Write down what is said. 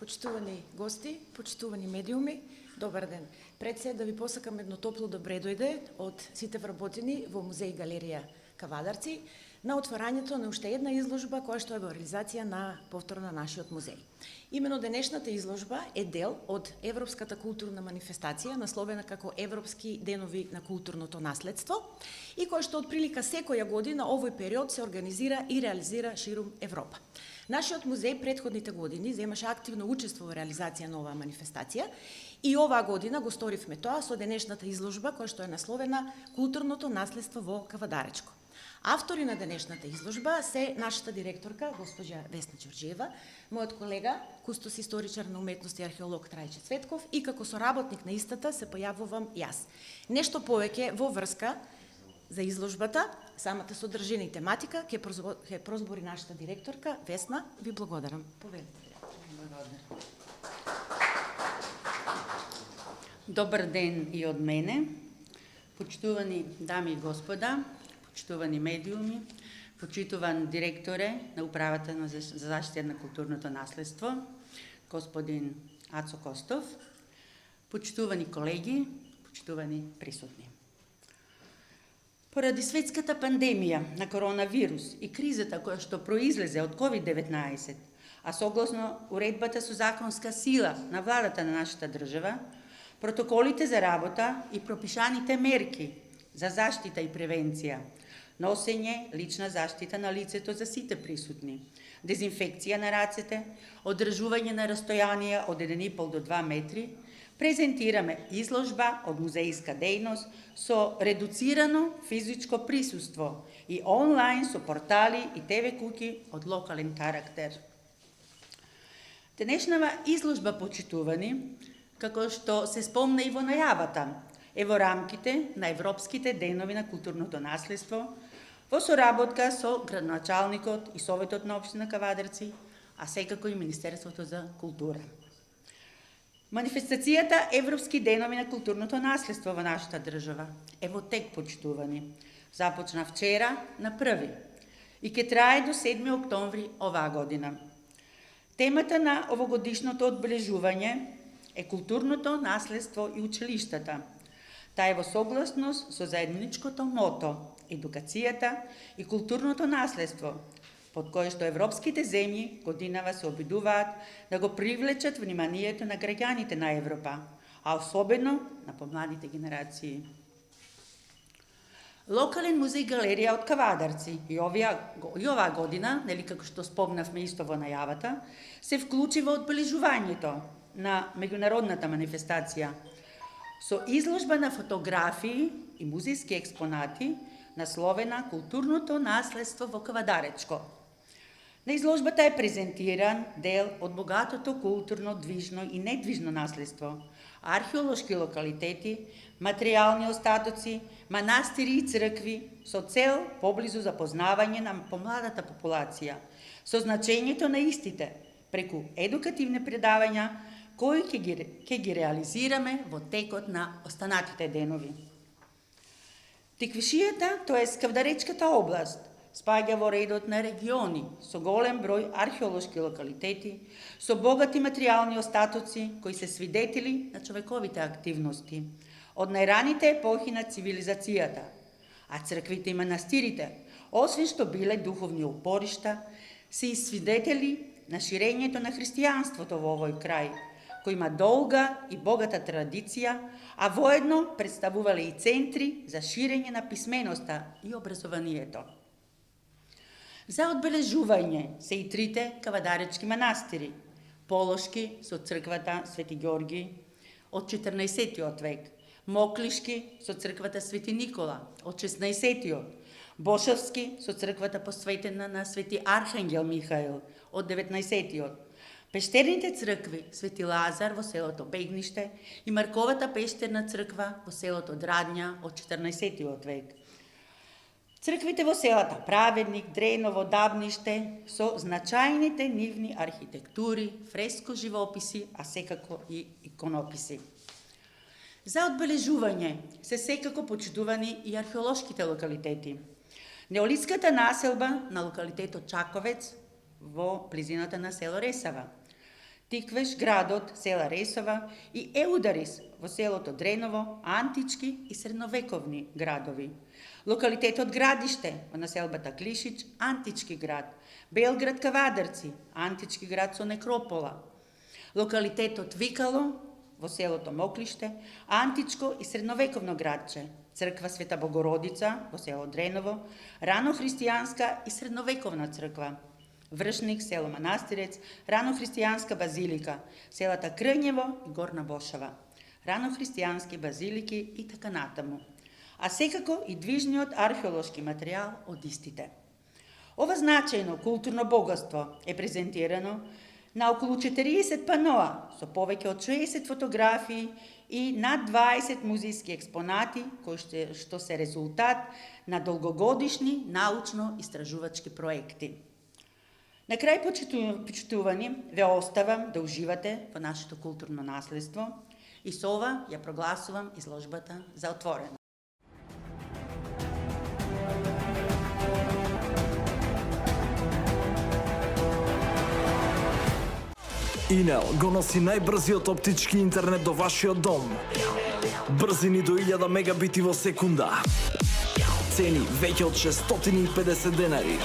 почитувани гости, почитувани медиуми, добар ден. Пред се да ви посакам едно топло добре дојде од сите вработени во Музеј Галерија Кавадарци на отворањето на уште една изложба која што е во реализација на повторно на нашиот музеј. Имено денешната изложба е дел од Европската културна манифестација насловена како Европски денови на културното наследство и која што отприлика секоја година овој период се организира и реализира ширум Европа. Нашиот музеј претходните години земаше активно учество во реализација на оваа манифестација и оваа година го сторивме тоа со денешната изложба која што е насловена Културното наследство во Кавадаречко. Автори на денешната изложба се нашата директорка, госпоđa Весна Ѓорđиева, мојот колега, кустос историчар на уметности и археолог Трајче Цветков и како соработник на истата се појавувам јас. Нешто повеќе во врска за изложбата, самата содржина и тематика, ќе прозбори нашата директорка Весна. Ви благодарам. Повелите. Добар ден и од мене. Почитувани дами и господа, почитувани медиуми, почитуван директоре на Управата за заштита на културното наследство, господин Ацо Костов, почитувани колеги, почитувани присутни. Поради светската пандемија на коронавирус и кризата која што произлезе од COVID-19, а согласно уредбата со законска сила на владата на нашата држава, протоколите за работа и пропишаните мерки за заштита и превенција, носење лична заштита на лицето за сите присутни, дезинфекција на рацете, одржување на растојанија од 1,5 до 2 метри, презентираме изложба од музејска дејност со редуцирано физичко присуство и онлайн со портали и ТВ куќи од локален карактер. Денешнава изложба, почитувани, како што се спомна и во најавата, е во рамките на Европските денови на културното наследство, во соработка со градоначалникот и Советот на општина Кавадарци, а секако и Министерството за култура. Манифестацијата Европски денови на културното наследство во нашата држава е во тек, почитувани. Започна вчера на 1 и ќе трае до 7 октомври оваа година. Темата на овогодишното одбележување е културното наследство и училиштата. Таа е во согласност со заедничкото мото едукацијата и културното наследство, под кое што европските земји годинава се обидуваат да го привлечат вниманието на граѓаните на Европа, а особено на помладите генерации. Локален музеј галерија од Кавадарци и оваа година, нели како што спомнавме исто во најавата, се вклучи во одбележувањето на меѓународната манифестација со изложба на фотографии и музејски експонати насловена Културното наследство во Кавадаречко. На изложбата е презентиран дел од богатото културно, движно и недвижно наследство, археолошки локалитети, материјални остатоци, манастири и цркви со цел поблизу запознавање на помладата популација, со значењето на истите преку едукативни предавања кои ќе ги реализираме во текот на останатите денови. Тиквишијата, тоест Кавдаречката област, спаѓа во редот на региони со голем број археолошки локалитети, со богати материјални остатоци кои се свидетели на човековите активности од најраните епохи на цивилизацијата, а црквите и манастирите, освен што биле духовни упоришта, се и свидетели на ширењето на христијанството во овој крај, кој има долга и богата традиција, а воедно представувале и центри за ширење на писменоста и образованието. За одбележување се и трите кавадаречки манастири, Полошки со црквата Свети Ѓорги од 14 век, Моклишки со црквата Свети Никола од 16 Бошовски со црквата посветена на Свети Архангел Михаил од 19 Пештерните цркви Свети Лазар во селото Бегниште и Марковата пештерна црква во селото Драдња од 14 век. Црквите во селата Праведник, Дреново, Дабниште со значајните нивни архитектури, фреско живописи, а секако и иконописи. За одбележување се секако почитувани и археолошките локалитети. Неолитската населба на локалитетот Чаковец во близината на село Ресава, Тиквеш градот, села Ресова и Еударис во селото Дреново, антички и средновековни градови. Локалитетот Градиште во населбата Клишич, антички град. Белград Кавадарци, антички град со некропола. Локалитетот Викало во селото Моклиште, античко и средновековно градче. Црква Света Богородица во село Дреново, ранохристијанска и средновековна црква. Вршник, село Манастирец, ранохристијанска базилика, селата Крњево и Горна Бошава, ранохристијански базилики и така натаму. А секако и движниот археолошки материјал од истите. Ова значајно културно богатство е презентирано на околу 40 паноа со повеќе од 60 фотографии и над 20 музејски експонати кои што се резултат на долгогодишни научно-истражувачки проекти. На крај, почитувани, ве оставам да уживате во нашето културно наследство и со ова ја прогласувам изложбата за отворена. Инел го носи најбрзиот оптички интернет до вашиот дом. Брзини до 1000 мегабити во секунда. Цени веќе од 650 денари.